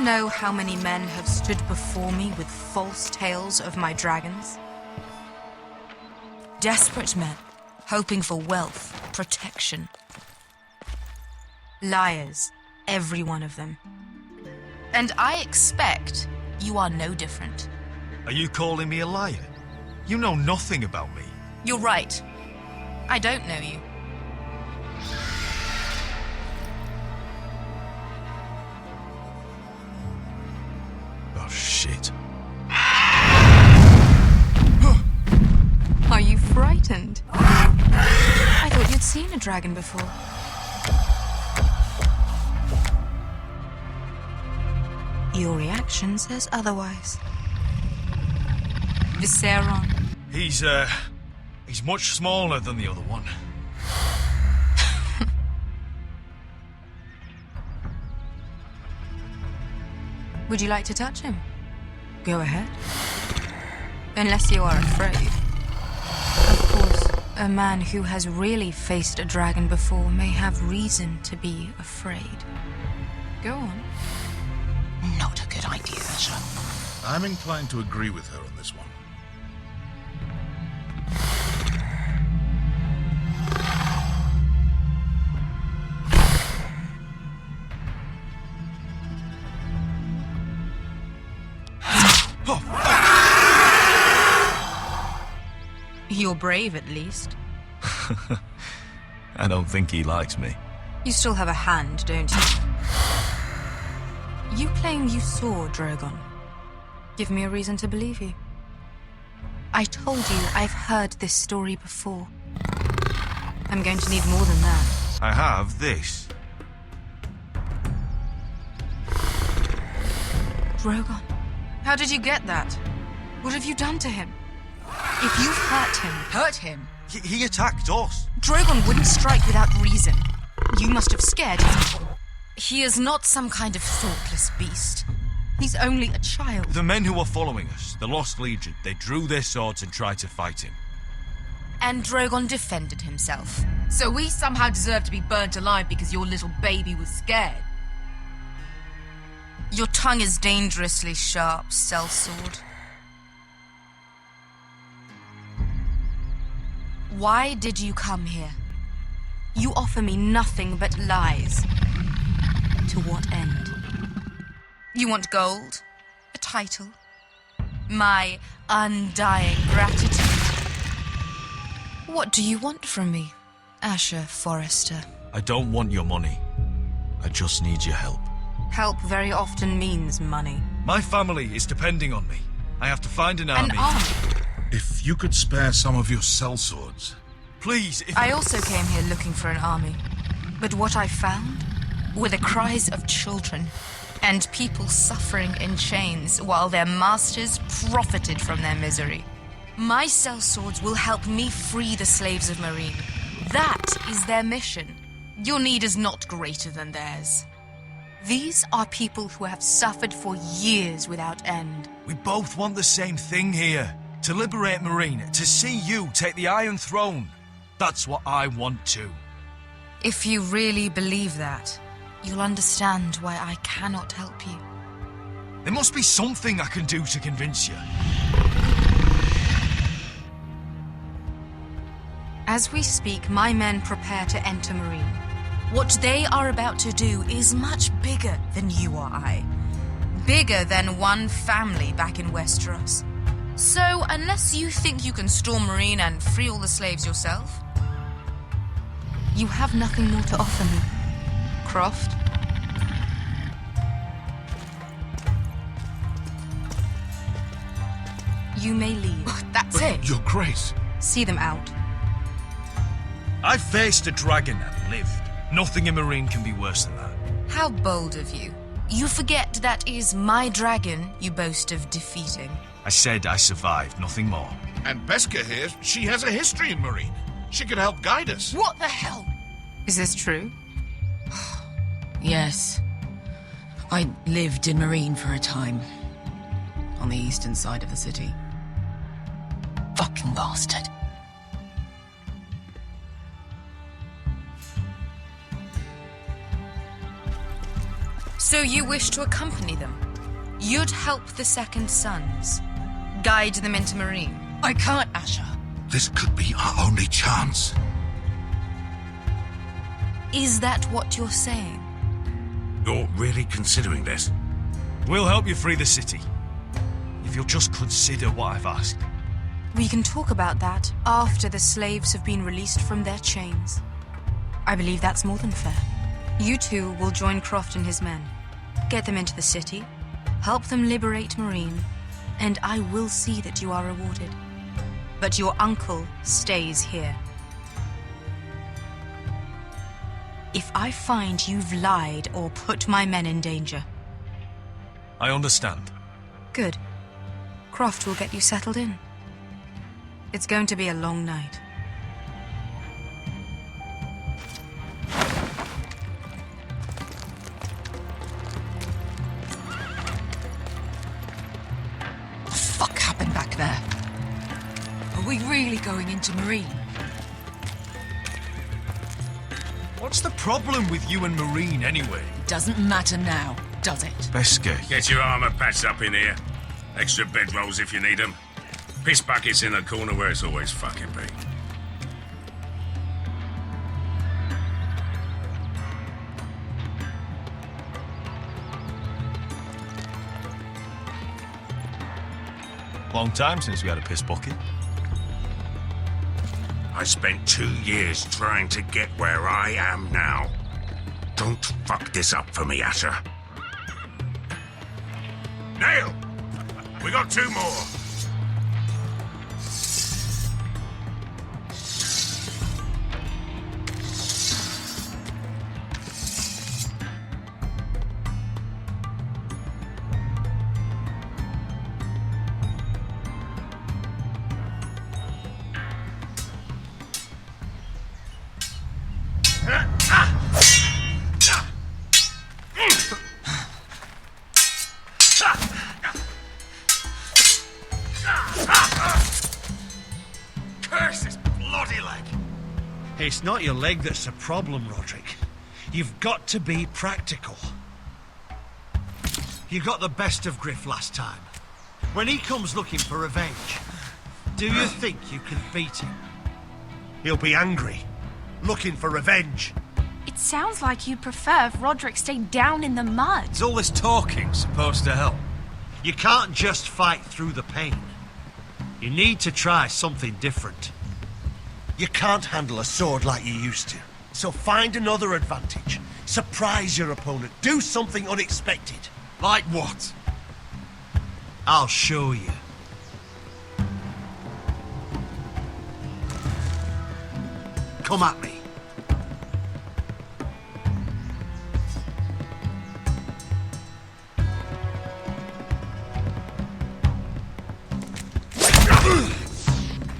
know how many men have stood before me with false tales of my dragons? Desperate men, hoping for wealth, protection. Liars, every one of them. And I expect you are no different. Are you calling me a liar? You know nothing about me. You're right. I don't know you. Oh, shit. Are you frightened? I thought you'd seen a dragon before. Your reaction says otherwise. Visceron. He's much smaller than the other one. Would you like to touch him? Go ahead. Unless you are afraid. Of course, a man who has really faced a dragon before may have reason to be afraid. Go on. Not a good idea, sir. I'm inclined to agree with her on this one. You're brave, at least. I don't think he likes me. You still have a hand, don't you? You claim you saw Drogon. Give me a reason to believe you. I told you I've heard this story before. I'm going to need more than that. I have this. Drogon, how did you get that? What have you done to him? If you've hurt him... Hurt him? He attacked us. Drogon wouldn't strike without reason. You must have scared him. He is not some kind of thoughtless beast. He's only a child. The men who were following us, the Lost Legion, they drew their swords and tried to fight him. And Drogon defended himself. So we somehow deserve to be burnt alive because your little baby was scared? Your tongue is dangerously sharp, sellsword. Why did you come here? You offer me nothing but lies. To what end? You want gold? A title? My undying gratitude? What do you want from me, Asher Forrester? I don't want your money. I just need your help. Help very often means money. My family is depending on me. I have to find an army. An army? If you could spare some of your sellswords. Please, if... I also came here looking for an army. But what I found were the cries of children and people suffering in chains while their masters profited from their misery. My sellswords will help me free the slaves of Meereen. That is their mission. Your need is not greater than theirs. These are people who have suffered for years without end. We both want the same thing here. To liberate Meereen, to see you take the Iron Throne. That's what I want too. If you really believe that, you'll understand why I cannot help you. There must be something I can do to convince you. As we speak, my men prepare to enter Meereen. What they are about to do is much bigger than you or I. Bigger than one family back in Westeros. So, unless you think you can storm Meereen and free all the slaves yourself, you have nothing more to offer me, Croft. You may leave. That's it? Your Grace. See them out. I faced a dragon and lived. Nothing in Meereen can be worse than that. How bold of you. You forget that is my dragon you boast of defeating. I said I survived, nothing more. And Beskha here, she has a history in Meereen. She could help guide us. What the hell? Is this true? Yes. I lived in Meereen for a time. On the eastern side of the city. Fucking bastard. So you wish to accompany them? You'd help the Second Sons. Guide them into Marine. I can't, Asher. This could be our only chance. Is that what you're saying? You're really considering this? We'll help you free the city. If you'll just consider what I've asked. We can talk about that after the slaves have been released from their chains. I believe that's more than fair. You two will join Croft and his men. Get them into the city, help them liberate Marine, and I will see that you are rewarded. But your uncle stays here. If I find you've lied or put my men in danger... I understand. Good. Croft will get you settled in. It's going to be a long night. What the fuck happened back there? Are we really going into Marine? What's the problem with you and Marine, anyway? Doesn't matter now, does it? Beske. Get your armor patched up in here. Extra bedrolls if you need them. Piss buckets in the corner where it's always fucking been. Long time since we had a piss bucket. I spent 2 years trying to get where I am now. Don't fuck this up for me, Asher. Nail! We got 2 more. Curse this bloody leg! It's not your leg that's the problem, Roderick. You've got to be practical. You got the best of Griff last time. When he comes looking for revenge, do you think you can beat him? He'll be angry, looking for revenge. It sounds like you'd prefer if Roderick stayed down in the mud. Is all this talking supposed to help? You can't just fight through the pain. You need to try something different. You can't handle a sword like you used to. So find another advantage. Surprise your opponent. Do something unexpected. Like what? I'll show you. Come at me.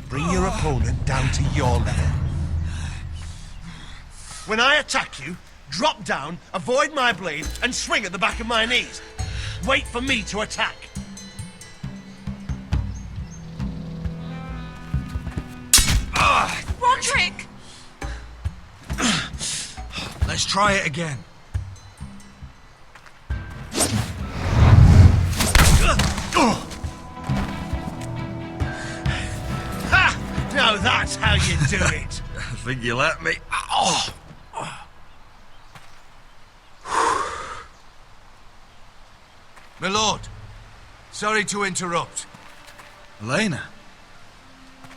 Bring your opponent down to your level. When I attack you, drop down, avoid my blade, and swing at the back of my knees. Wait for me to attack. Roderick! Let's try it again. Ha! Now that's how you do it. I think you let me. Oh! My lord, sorry to interrupt. Elena.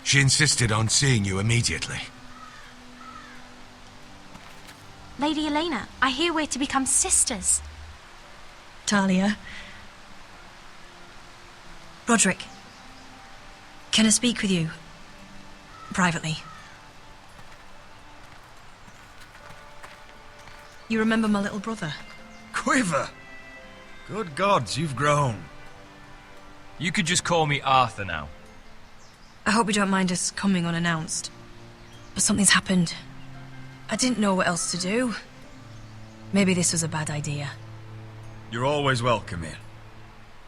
She insisted on seeing you immediately. Lady Elena, I hear we're to become sisters. Talia. Roderick. Can I speak with you? Privately. You remember my little brother? Quiver! Good gods, you've grown. You could just call me Arthur now. I hope you don't mind us coming unannounced. But something's happened. I didn't know what else to do. Maybe this was a bad idea. You're always welcome here.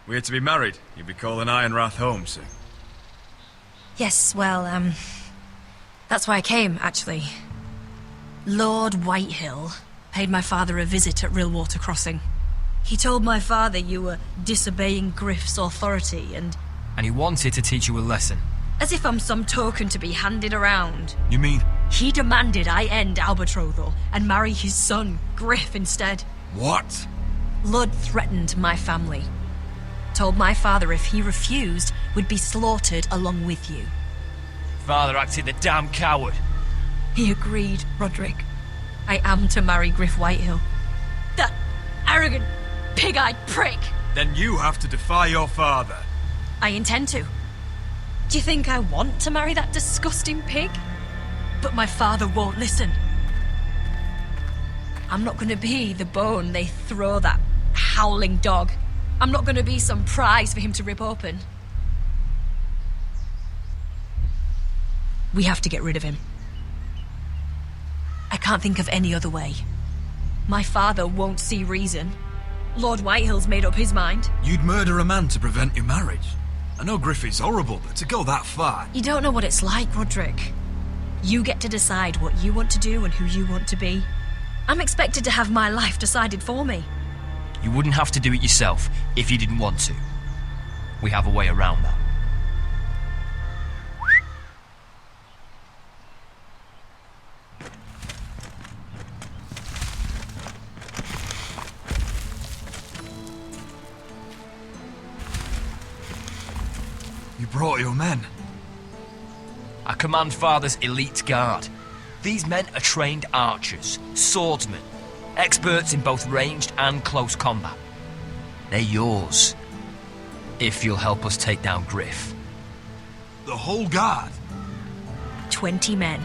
We're to be married. You'll be calling Ironrath home soon. Yes, well, that's why I came, actually. Lord Whitehill paid my father a visit at Rillwater Crossing. He told my father you were disobeying Griff's authority, and And he wanted to teach you a lesson. as if I'm some token to be handed around. You mean? He demanded I end our betrothal and marry his son, Griff, instead. What? Lud threatened my family. Told my father if he refused, we'd be slaughtered along with you. Father acted the damn coward. He agreed, Roderick. I am to marry Griff Whitehill. That arrogant, pig-eyed prick! Then you have to defy your father. I intend to. Do you think I want to marry that disgusting pig? But my father won't listen. I'm not gonna be the bone they throw that howling dog. I'm not gonna be some prize for him to rip open. We have to get rid of him. I can't think of any other way. My father won't see reason. Lord Whitehill's made up his mind. You'd murder a man to prevent your marriage. I know Griffith's horrible, but to go that far... You don't know what it's like, Roderick. You get to decide what you want to do and who you want to be. I'm expected to have my life decided for me. You wouldn't have to do it yourself if you didn't want to. We have a way around that. You brought your men. I command Father's elite guard. These men are trained archers, swordsmen, experts in both ranged and close combat. They're yours, if you'll help us take down Griff. The whole guard? 20 men.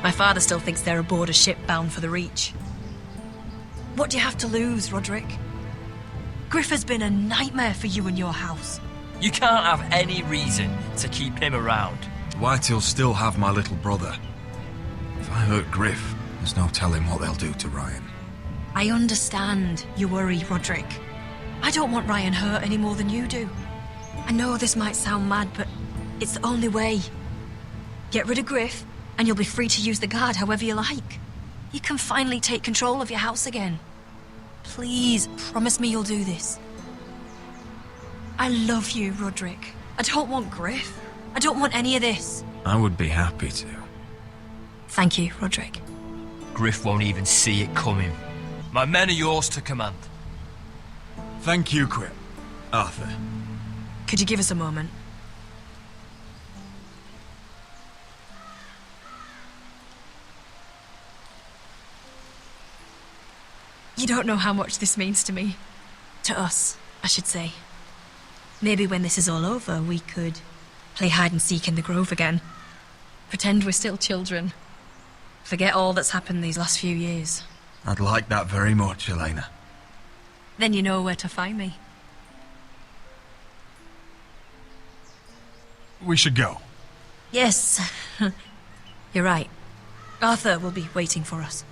My father still thinks they're aboard a ship bound for the Reach. What do you have to lose, Roderick? Griff has been a nightmare for you and your house. You can't have any reason to keep him around. Whitehill'll still have my little brother. If I hurt Griff, there's no telling what they'll do to Ryan. I understand your worry, Roderick. I don't want Ryan hurt any more than you do. I know this might sound mad, but it's the only way. Get rid of Griff, and you'll be free to use the guard however you like. You can finally take control of your house again. Please, promise me you'll do this. I love you, Roderick. I don't want Griff. I don't want any of this. I would be happy to. Thank you, Roderick. Griff won't even see it coming. My men are yours to command. Thank you, Quip. Arthur. Could you give us a moment? You don't know how much this means to me. To us, I should say. Maybe when this is all over, we could play hide and seek in the grove again. Pretend we're still children. Forget all that's happened these last few years. I'd like that very much, Elena. Then you know where to find me. We should go. Yes. You're right. Arthur will be waiting for us.